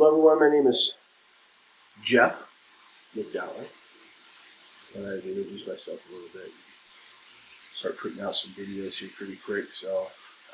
Hello everyone, my name is Jeff McDowell. And I've introduced myself a little bit. Start putting out some videos here pretty quick. So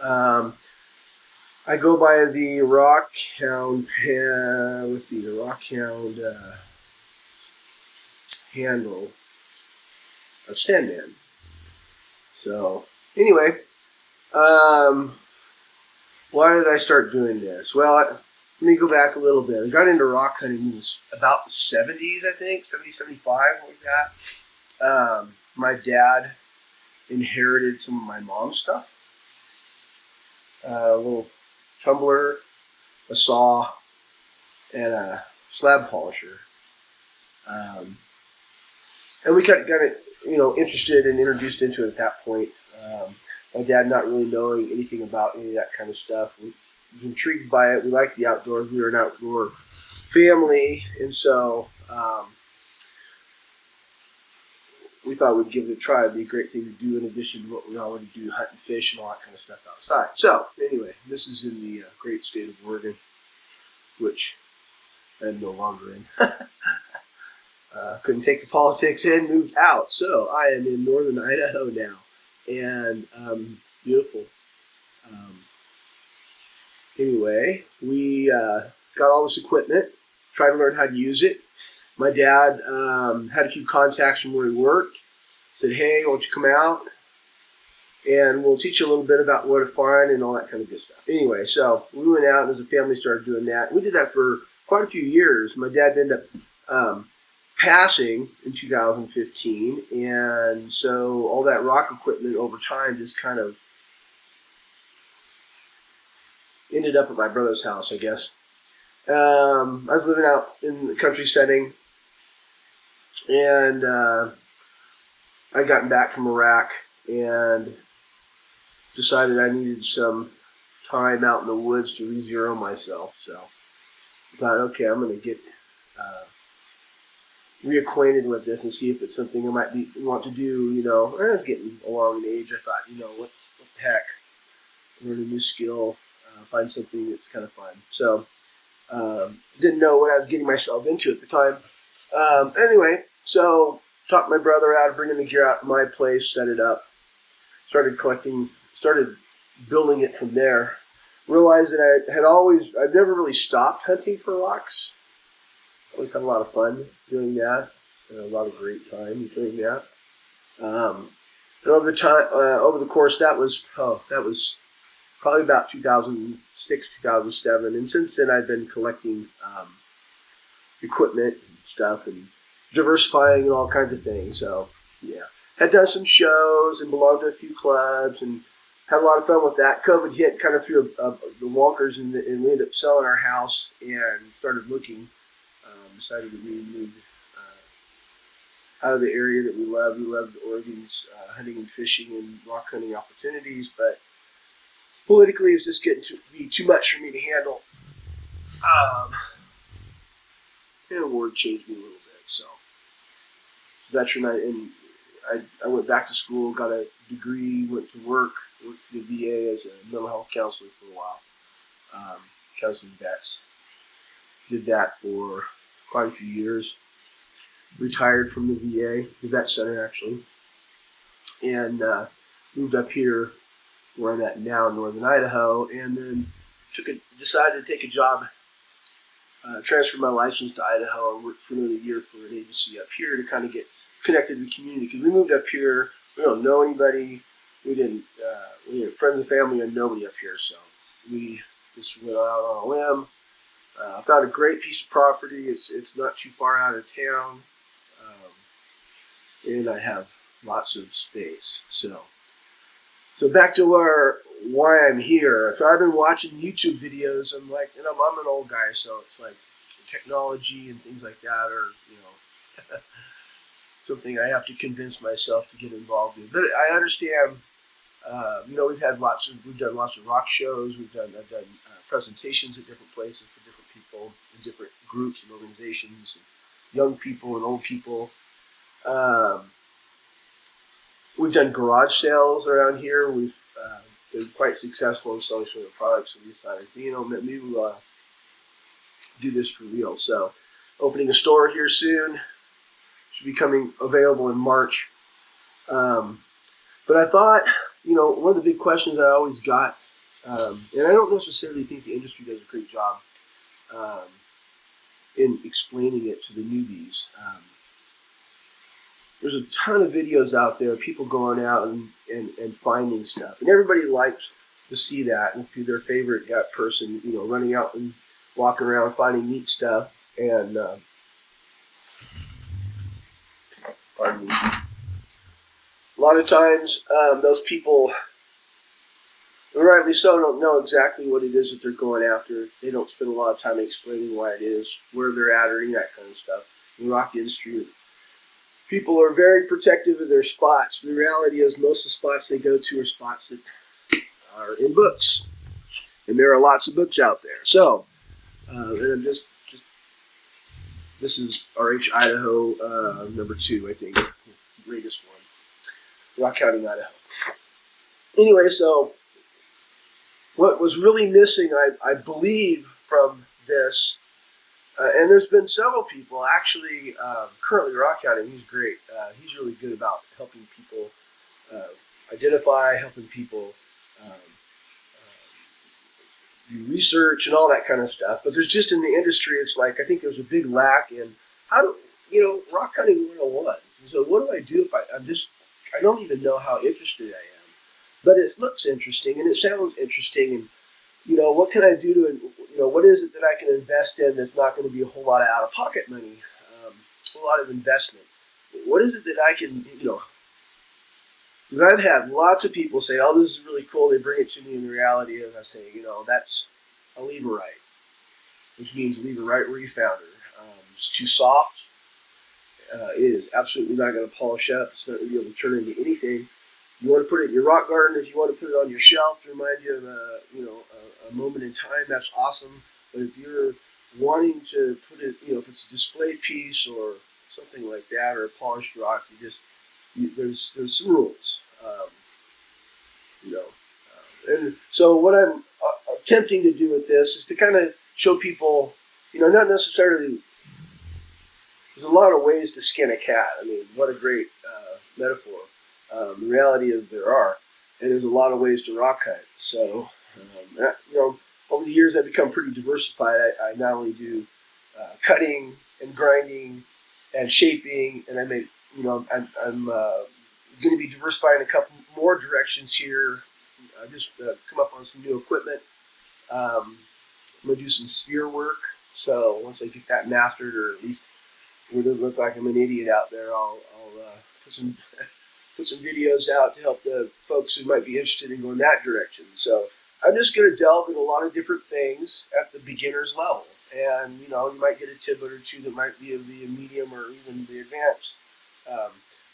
I go by the Rock Hound, the Rock Hound handle of Sandman. So anyway, why did I start doing this? Well, let me go back a little bit. I got into rock hunting in about the 70s, I think, 70, 75, like that. My dad inherited some of my mom's stuff. A little tumbler, a saw, and a slab polisher. And we kind of got interested and introduced into it at that point. My dad not really knowing anything about any of that kind of stuff. We was intrigued by it. We liked the outdoors. We were an outdoor family, and so we thought we'd give it a try. It'd be a great thing to do in addition to what we already do, hunt and fish and all that kind of stuff outside. So anyway, this is in the great state of Oregon, which I'm no longer in. Couldn't take the politics and moved out. So I am in northern Idaho now, and beautiful. Anyway, we got all this equipment, tried to learn how to use it. My dad had a few contacts from where he worked. Said, hey, why don't you come out and we'll teach you a little bit about where to find and all that kind of good stuff. Anyway, so we went out and as a family started doing that. We did that for quite a few years. My dad ended up passing in 2015, and so all that rock equipment over time just kind of ended up at my brother's house, I guess. I was living out in the country setting, and I'd gotten back from Iraq and decided I needed some time out in the woods to re-zero myself. So I thought, okay, I'm going to get reacquainted with this and see if it's something I might want to do. I was getting along in age. I thought, what the heck, learn a new skill, find something that's kind of fun. So didn't know what I was getting myself into at the time. Anyway, so taught my brother how to bring the gear out to my place, set it up, started collecting, started building it from there. Realized that I've never really stopped hunting for rocks. Always had a lot of fun doing that, and a lot of great time doing that. And over the course, that was probably about 2006, 2007, and since then I've been collecting equipment and stuff and diversifying and all kinds of things. So yeah, had done some shows and belonged to a few clubs and had a lot of fun with that. COVID hit, kind of threw the wonkers, and we ended up selling our house and started looking. Decided that we moved out of the area that we loved. We loved Oregon's hunting and fishing and rock hunting opportunities, but politically it was just getting to be too much for me to handle. And the word changed me a little bit. So, veteran, I went back to school, got a degree, went to worked for the VA as a mental health counselor for a while, counseling vets. Did that for quite a few years. Retired from the VA, the vet center actually, and moved up here where I'm at now in northern Idaho, and then decided to take a job, transfer my license to Idaho, and worked for another year for an agency up here to kind of get connected to the community. Because we moved up here, we don't know anybody, we didn't friends and family and nobody up here, so we just went out on a limb. I found a great piece of property. It's not too far out of town, and I have lots of space. So back to why I'm here. So I've been watching YouTube videos. I'm an old guy, so it's like technology and things like that are something I have to convince myself to get involved in. But I understand. We've done lots of rock shows. I've done presentations at different places for different people in different groups and organizations, and young people and old people. We've done garage sales around here. We've been quite successful in selling some of the products. So we decided, maybe we'll do this for real. So, opening a store here soon. Should be coming available in March. But I thought, one of the big questions I always got, and I don't necessarily think the industry does a great job um, in explaining it to the newbies. There's a ton of videos out there, people going out and finding stuff, and everybody likes to see that and be their favorite person, running out and walking around finding neat stuff. And pardon me. A lot of times, those people, rightly so, don't know exactly what it is that they're going after. They don't spend a lot of time explaining why it is, where they're at, or any of that kind of stuff. In the rock industry, people are very protective of their spots. The reality is most of the spots they go to are spots that are in books. And there are lots of books out there. So, and I'm just this is RH Idaho #2, I think, the latest one. Rock County, Idaho. Anyway, so what was really missing, I believe, from this, and there's been several people, actually, currently Rock County, he's great. He's really good about helping people identify, helping people do research and all that kind of stuff. But there's just in the industry, it's like, I think there's a big lack in rock hunting 101. So what do I do if I don't even know how interested I am, but it looks interesting and it sounds interesting, and what can I do to, what is it that I can invest in that's not going to be a whole lot of out-of-pocket money, a lot of investment. What is it that I can, because I've had lots of people say, oh, this is really cool. They bring it to me, and the reality is I say, that's a leverite, which means leave her right where you found her. It's too soft. It is absolutely not going to polish up. It's not going to be able to turn into anything. You want to put it in your rock garden, if you want to put it on your shelf to remind you of a moment in time, that's awesome. But if you're wanting to put it, if it's a display piece or something like that, or a polished rock, there's some rules, and so what I'm attempting to do with this is to kind of show people, not necessarily. There's a lot of ways to skin a cat. I mean, what a great metaphor. The reality is there are, and there's a lot of ways to rock hunt. So, over the years I've become pretty diversified. I not only do cutting and grinding and shaping, and I make, I'm going to be diversified in a couple more directions here. I just come up on some new equipment. I'm going to do some sphere work. So once I get that mastered, or at least it doesn't look like I'm an idiot out there, I'll put some videos out to help the folks who might be interested in going that direction. So I'm just going to delve in a lot of different things at the beginner's level. And, you might get a tidbit or two that might be of the medium or even the advanced.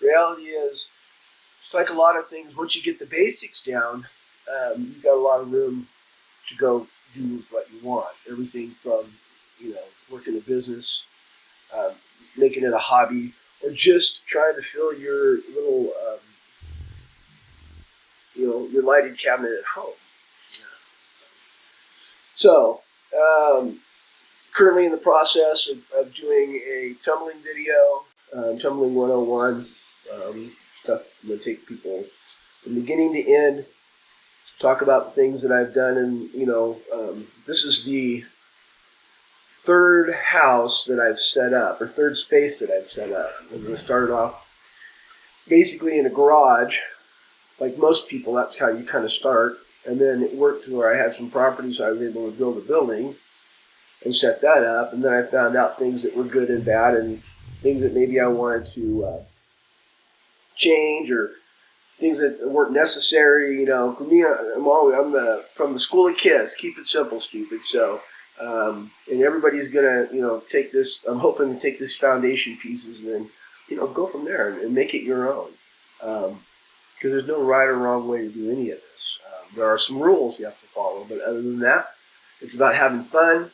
Reality is, it's like a lot of things, once you get the basics down, you've got a lot of room to go do with what you want. Everything from, working a business, making it a hobby, or just trying to fill your little, your lighted cabinet at home. So, currently in the process of doing a tumbling video, tumbling 101, stuff. I'm going to take people from beginning to end, talk about the things that I've done, and, this is the third house that I've set up, or third space that I've set up. I'm going to start off basically in a garage. Like most people, that's how you kind of start. And then it worked to where I had some property, so I was able to build a building and set that up. And then I found out things that were good and bad, and things that maybe I wanted to change, or things that weren't necessary. For me, I'm from the school of KISS, keep it simple, stupid. So, and everybody's gonna, take this. I'm hoping to take this foundation pieces and then, go from there and make it your own. Because there's no right or wrong way to do any of this. There are some rules you have to follow, but other than that, it's about having fun.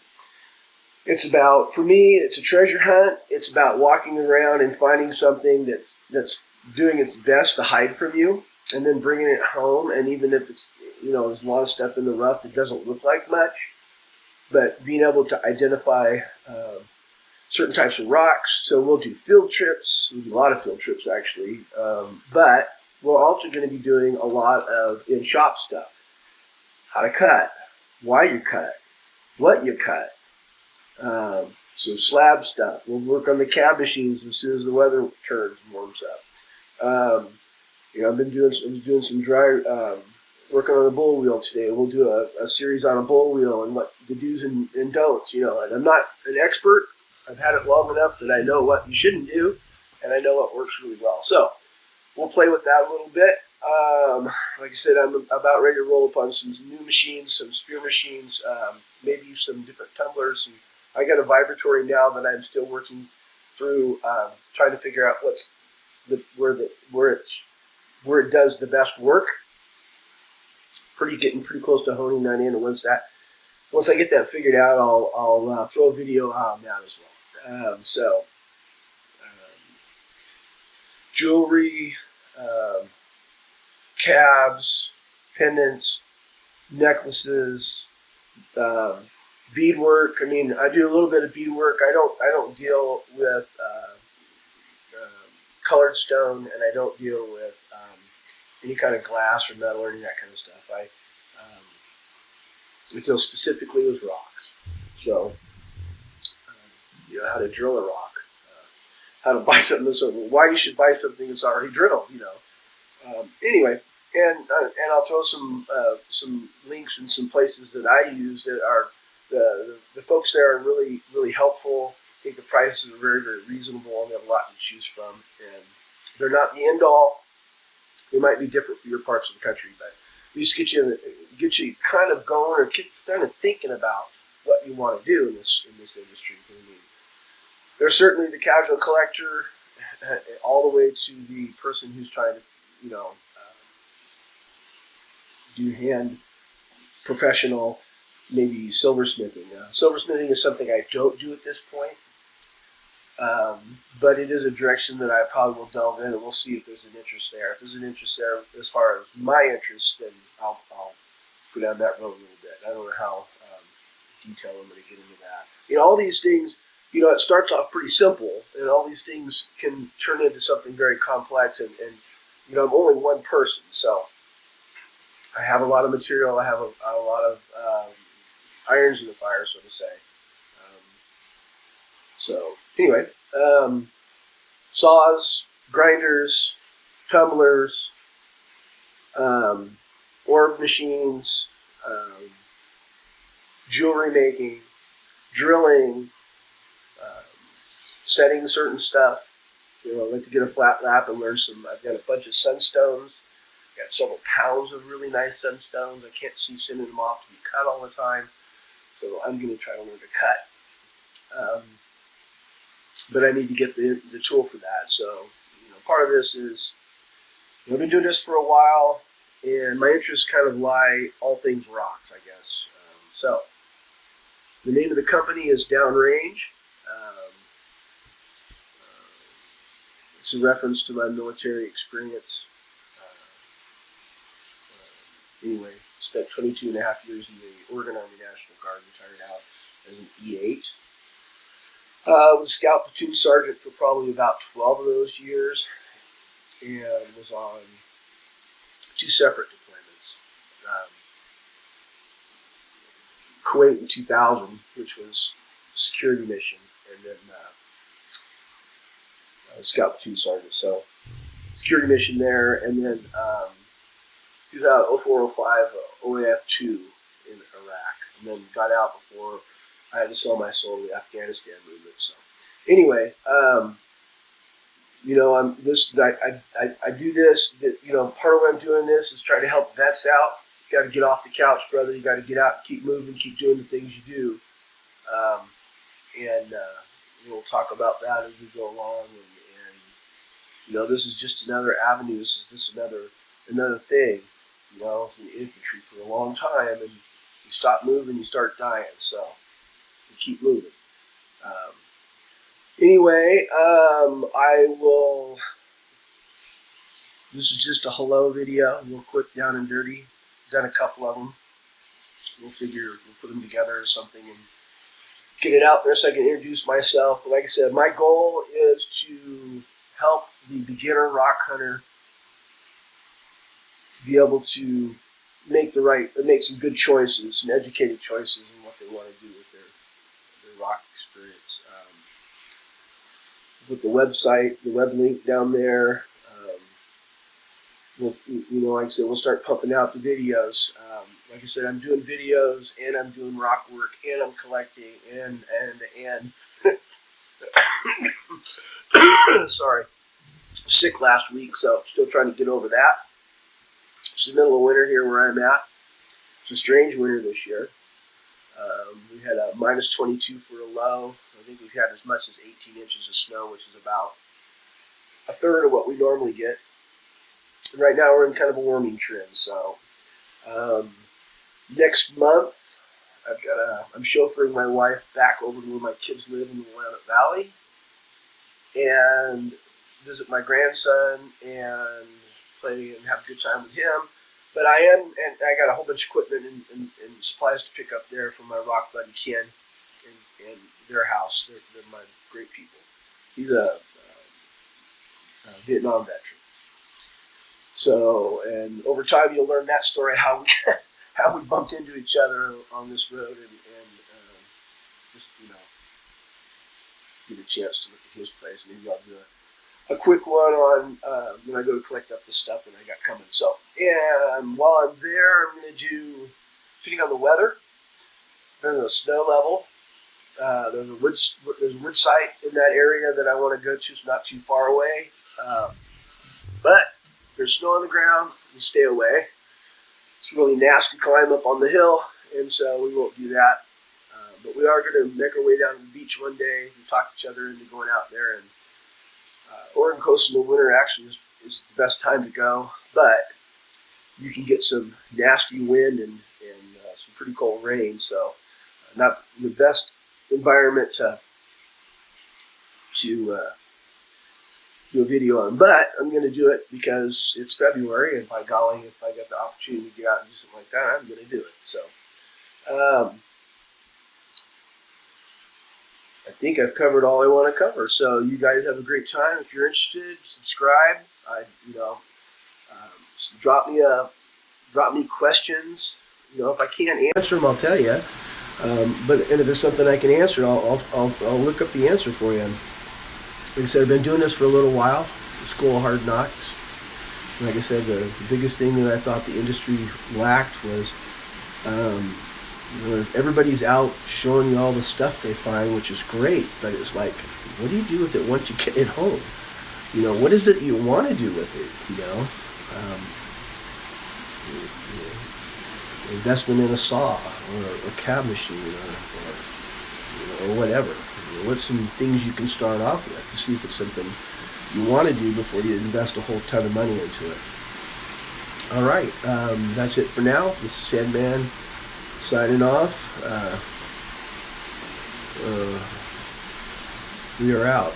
It's about, for me, it's a treasure hunt. It's about walking around and finding something that's doing its best to hide from you, and then bringing it home. And even if it's, there's a lot of stuff in the rough that doesn't look like much, but being able to identify certain types of rocks. So we'll do field trips. We'll do a lot of field trips actually, but we're also going to be doing a lot of in-shop stuff. How to cut, why you cut, what you cut. So slab stuff. We'll work on the cab machines as soon as the weather turns and warms up. You know, I was doing some dry working on a bull wheel today. We'll do a series on a bull wheel and what the do's and don'ts. You know, and I'm not an expert. I've had it long enough that I know what you shouldn't do, and I know what works really well. So we'll play with that a little bit. Like I said, I'm about ready to roll upon some new machines, some spear machines, maybe some different tumblers. And I got a vibratory now that I'm still working through, trying to figure out what's where it does the best work. Getting pretty close to honing that in, and once I get that figured out, I'll throw a video out on that as well. Jewelry, cabs, pendants, necklaces, beadwork. I mean, I do a little bit of beadwork. I don't deal with colored stone, and I don't deal with any kind of glass or metal or any of that kind of stuff. I deal specifically with rocks. So, you know, how to drill a rock, how to buy something, why you should buy something that's already drilled. You know. Anyway, and I'll throw some links and some places that I use that are the folks there are really helpful. I think the prices are very reasonable, and they have a lot to choose from, and they're not the end all. They might be different for your parts of the country, but at least get you kind of going or kind of thinking about what you want to do in this industry. I mean, there's certainly the casual collector, all the way to the person who's trying to, you know, do hand professional, maybe silversmithing. Silversmithing is something I don't do at this point. But it is a direction that I probably will delve in, and we'll see if there's an interest there. If there's an interest there, as far as my interest, then I'll go down that road a little bit. I don't know how detailed I'm going to get into that. You know, all these things, you know, it starts off pretty simple, and all these things can turn into something very complex. And you know, I'm only one person, so I have a lot of material. I have a lot of irons in the fire, so to say. So anyway, saws, grinders, tumblers, orb machines, jewelry making, drilling, setting certain stuff. You know, I like to get a flat lap and learn some. I've got a bunch of sunstones. I've got several pounds of really nice sunstones. I can't see sending them off to be cut all the time, so I'm going to try to learn to cut. But I need to get the tool for that. So, you know, part of this is, you know, I've been doing this for a while, and my interests kind of lie all things rocks, I guess. So, the name of the company is Down Range. It's a reference to my military experience. Anyway, spent 22 and a half years in the Oregon Army National Guard, retired out as an E8. Was a scout platoon sergeant for probably about 12 of those years, and was on 2 separate deployments. Kuwait in 2000, which was a security mission, and then scout platoon sergeant. So security mission there, and then 2004-05 OAF2 in Iraq, and then got out before I had to sell my soul to the Afghanistan movement. So anyway, you know, I do this. You know, part of what I'm doing this is trying to help vets out. You got to get off the couch, brother. You got to get out, and keep moving, keep doing the things you do. And we'll talk about that as we go along. And you know, this is just another avenue. This is just another thing. You know, I was in the infantry for a long time, and you stop moving, you start dying. So you keep moving. Anyway, I will. This is just a hello video, real quick, down and dirty. Done a couple of them. we'll put them together or something and get it out there so I can introduce myself. But like I said, my goal is to help the beginner rock hunter be able to make some good choices, some educated choices in what they want to do with their rock experience. With the website, the web link down there. Like I said, we'll start pumping out the videos. Like I said, I'm doing videos and I'm doing rock work and I'm collecting and sorry, sick last week, so still trying to get over that. It's the middle of winter here where I'm at. It's a strange winter this year. We had a minus 22 for a low. I think we've had as much as 18 inches of snow, which is about a third of what we normally get. And right now we're in kind of a warming trend. So next month I'm chauffeuring my wife back over to where my kids live in the Willamette Valley and visit my grandson and play and have a good time with him. But I got a whole bunch of equipment and supplies to pick up there from my rock buddy Ken and their house. They're my great people. He's a Vietnam veteran. So, and over time you'll learn that story, how we bumped into each other on this road and just get a chance to look at his place. Maybe I'll do a quick one on when I go to collect up the stuff that I got coming. So, and while I'm there, I'm going to do, depending on the weather, there's a snow level. There's a wood site in that area that I want to go to. It's not too far away, but if there's snow on the ground, we stay away. It's really nasty climb up on the hill, and so we won't do that. But we are going to make our way down to the beach one day and talk each other into going out there. And Oregon coast in the winter actually is the best time to go, but you can get some nasty wind and some pretty cold rain. So not the best environment to do a video on, but I'm going to do it because it's February, and by golly, if I get the opportunity to get out and do something like that, I'm going to do it. So I think I've covered all I want to cover. So you guys have a great time. If you're interested, subscribe. Drop me questions. If I can't answer them, I'll tell you. But if it's something I can answer, I'll look up the answer for you. Like I said, I've been doing this for a little while. The School of Hard Knocks. Like I said, the biggest thing that I thought the industry lacked was everybody's out showing you all the stuff they find, which is great, but it's like, what do you do with it once you get it home? What is it you want to do with it? Investment in a saw or a cab machine or whatever. What's some things you can start off with to see if it's something you want to do before you invest a whole ton of money into it. All right, that's it for now. This is Sandman signing off. We are out.